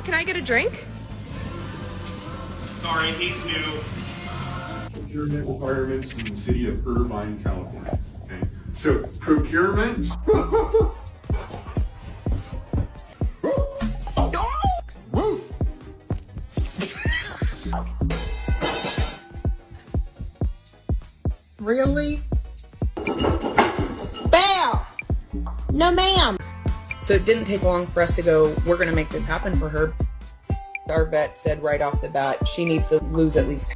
can I get a drink? Sorry, he's new. Procurement requirements in the city of Irvine, California. Okay, so procurement. Really? Bam! No, ma'am. So it didn't take long for us to go, we're going to make this happen for her. Our vet said right off the bat, she needs to lose at least.